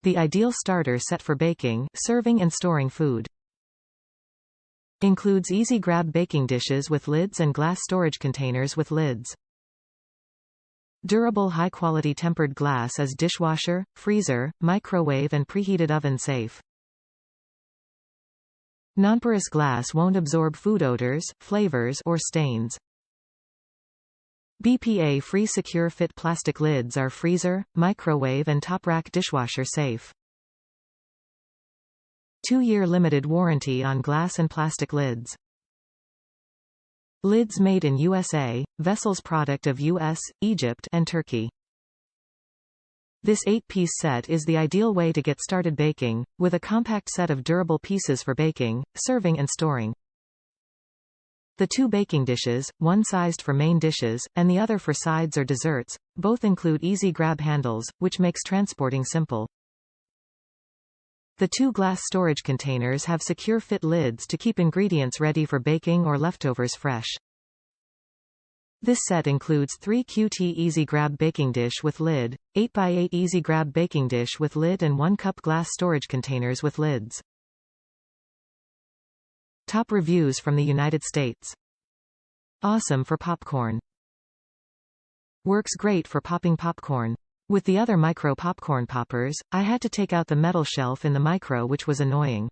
the ideal starter set for baking, serving and storing food. Includes easy grab baking dishes with lids and glass storage containers with lids. Durable high-quality tempered glass as dishwasher, freezer, microwave and preheated oven safe. Nonporous glass won't absorb food odors, flavors, or stains. BPA-free secure fit plastic lids are freezer, microwave and top rack dishwasher safe. 2-year limited warranty on glass and plastic lids. Lids made in USA, vessels product of US, Egypt, and Turkey. This 8-piece set is the ideal way to get started baking, with a compact set of durable pieces for baking, serving and storing. The 2 baking dishes, one sized for main dishes, and the other for sides or desserts, both include easy grab handles, which makes transporting simple. The 2 glass storage containers have secure fit lids to keep ingredients ready for baking or leftovers fresh. This set includes 3 QT Easy Grab baking dish with lid, 8x8 Easy Grab baking dish with lid and 1 cup glass storage containers with lids. Top reviews from the United States. Awesome for popcorn. Works great for popping popcorn. With the other micro popcorn poppers, I had to take out the metal shelf in the micro, which was annoying.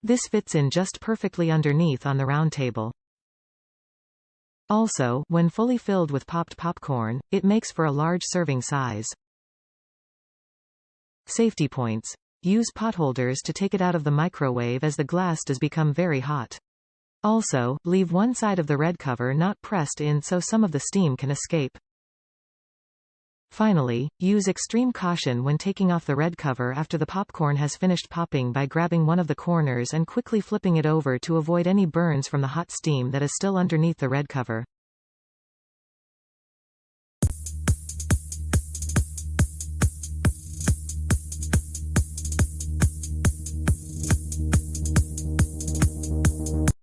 This fits in just perfectly underneath on the round table. Also, when fully filled with popped popcorn, it makes for a large serving size. Safety points. Use potholders to take it out of the microwave as the glass does become very hot. Also, leave one side of the red cover not pressed in so some of the steam can escape. Finally, use extreme caution when taking off the red cover after the popcorn has finished popping by grabbing one of the corners and quickly flipping it over to avoid any burns from the hot steam that is still underneath the red cover.